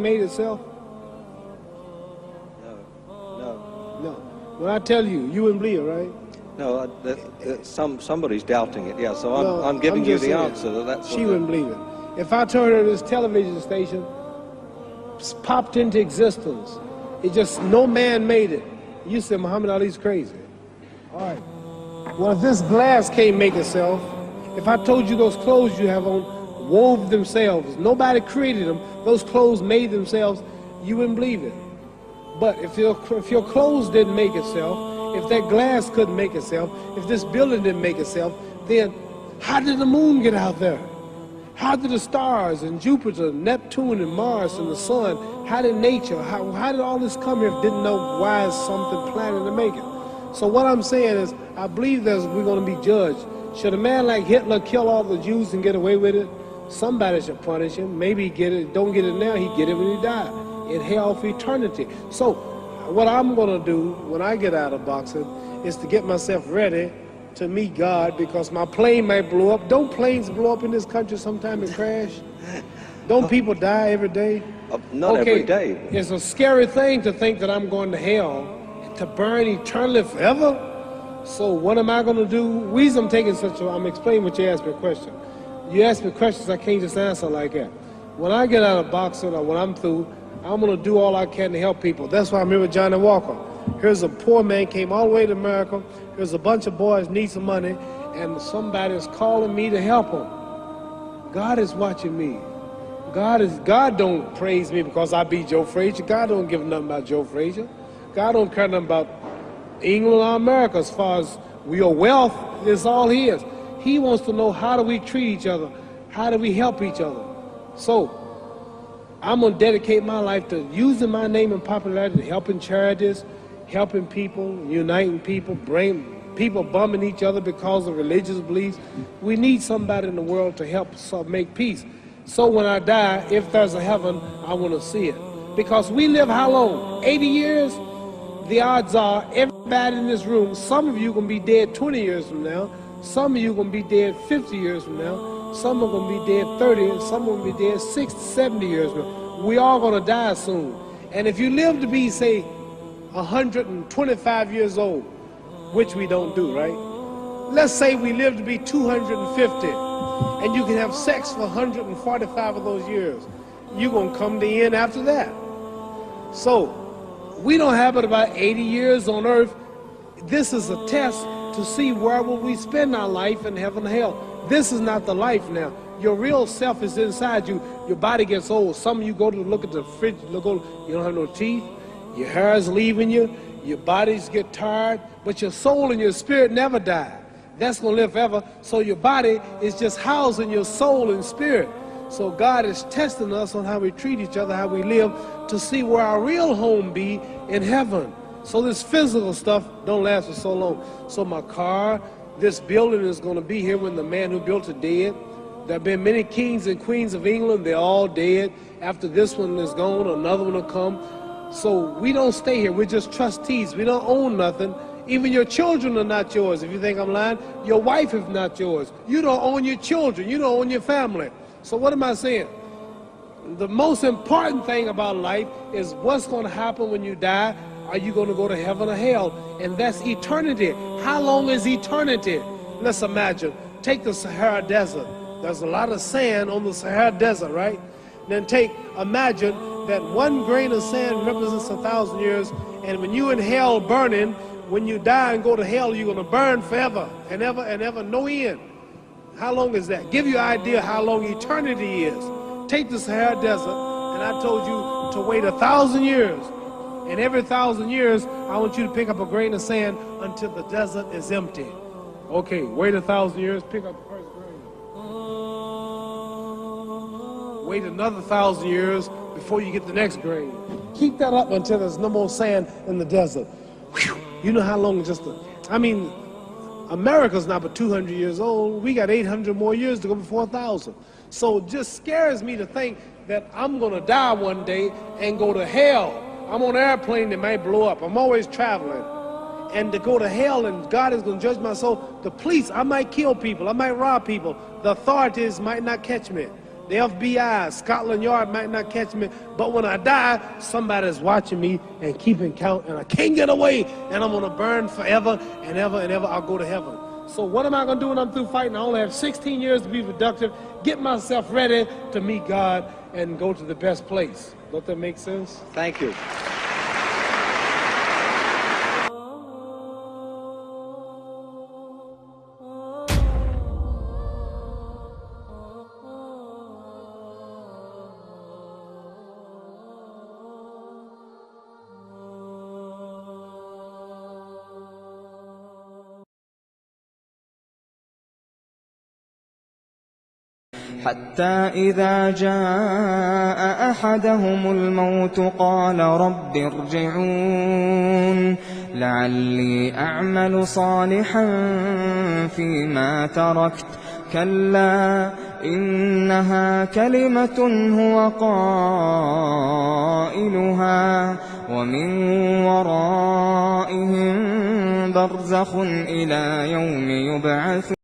made itself? No. When I tell you, you wouldn't believe it, right? No, somebody's doubting it, yeah, so I'm giving you the answer. That's she wouldn't believe it. If I told her this television station popped into existence, it just, no man made it, you said Muhammad Ali's crazy. All right. Well, if this glass can't make itself, if I told you those clothes you have on wove themselves, nobody created them, those clothes made themselves, you wouldn't believe it. But if your clothes didn't make itself, if that glass couldn't make itself, if this building didn't make itself, then how did the moon get out there? How did the stars and Jupiter, Neptune and Mars and the sun, how did nature, how did all this come here if didn't know why is something planning to make it? So what I'm saying is, I believe that we're going to be judged. Should a man like Hitler kill all the Jews and get away with it? Somebody should punish him. Maybe he get it, don't get it now, he get it when he died. In hell for eternity. So what I'm going to do when I get out of boxing is to get myself ready to meet God, because my plane might blow up. Don't planes blow up in this country sometime and crash? Don't people die every day? Not every day. It's a scary thing to think that I'm going to hell to burn eternally forever. So what am I going to do? The reason I'm taking I'm explaining what you asked me a question. You ask me questions I can't just answer like that. When I get out of boxing or when I'm through, I'm going to do all I can to help people. That's why I'm here with Johnny Walker. Here's a poor man, came all the way to America. Here's a bunch of boys need some money, and somebody is calling me to help them. God is watching me. God don't praise me because I beat Joe Frazier. God don't give nothing about Joe Frazier. God don't care nothing about England or America as far as your wealth is all his. He wants to know, how do we treat each other? How do we help each other? So I'm going to dedicate my life to using my name and popularity, helping charities, helping people, uniting people, bring people bumming each other because of religious beliefs. We need somebody in the world to help make peace. So when I die, if there's a heaven, I want to see it. Because we live how long? 80 years? The odds are everybody in this room, some of you are going to be dead 20 years from now, some of you are going to be dead 50 years from now, some are going to be dead 30, and some are going to be dead 60, 70 years from now. We all going to die soon. And if you live to be, say, 125 years old, which we don't do, right? Let's say we live to be 250, and you can have sex for 145 of those years. You're going to come to the end after that. So, we don't have but about 80 years on earth. This is a test to see where will we spend our life in heaven and hell. This is not the life now. Your real self is inside you. Your body gets old. Some of you go to look at the fridge, you don't have no teeth. Your hair is leaving you. Your bodies get tired. But your soul and your spirit never die. That's going to live forever. So your body is just housing your soul and spirit. So God is testing us on how we treat each other, how we live, to see where our real home be in heaven. So this physical stuff don't last for so long. So my car, this building is going to be here when the man who built it dead. There have been many kings and queens of England. They're all dead. After this one is gone, another one will come. So we don't stay here. We're just trustees. We don't own nothing. Even your children are not yours. If you think I'm lying, your wife is not yours. You don't own your children. You don't own your family. So what am I saying? The most important thing about life is what's going to happen when you die. Are you going to go to heaven or hell? And that's eternity. How long is eternity? Let's imagine. Take the Sahara Desert. There's a lot of sand on the Sahara Desert, right? Then imagine that one grain of sand represents 1,000 years, and when you in hell burning, when you die and go to hell, you're going to burn forever and ever, no end. How long is that? Give you an idea how long eternity is. Take the Sahara Desert, and I told you to wait 1,000 years. And every 1,000 years, I want you to pick up a grain of sand until the desert is empty. Okay, wait 1,000 years, pick up the first grain. Wait another 1,000 years before you get the next grain. Keep that up until there's no more sand in the desert. Whew. You know how long America's not but 200 years old. We got 800 more years to go before 1,000. So it just scares me to think that I'm going to die one day and go to hell. I'm on an airplane that might blow up. I'm always traveling. And to go to hell and God is going to judge my soul. The police, I might kill people. I might rob people. The authorities might not catch me. The FBI, Scotland Yard might not catch me, but when I die, somebody's watching me and keeping count, and I can't get away, and I'm gonna burn forever and ever and ever. I'll go to heaven. So what am I gonna do when I'm through fighting? I only have 16 years to be productive, get myself ready to meet God and go to the best place. Don't that make sense? Thank you. حتى إذا جاء أحدهم الموت قال رب ارجعون لعلي أعمل صالحا فيما تركت كلا إنها كلمة هو قائلها ومن ورائهم برزخ إلى يوم يبعثون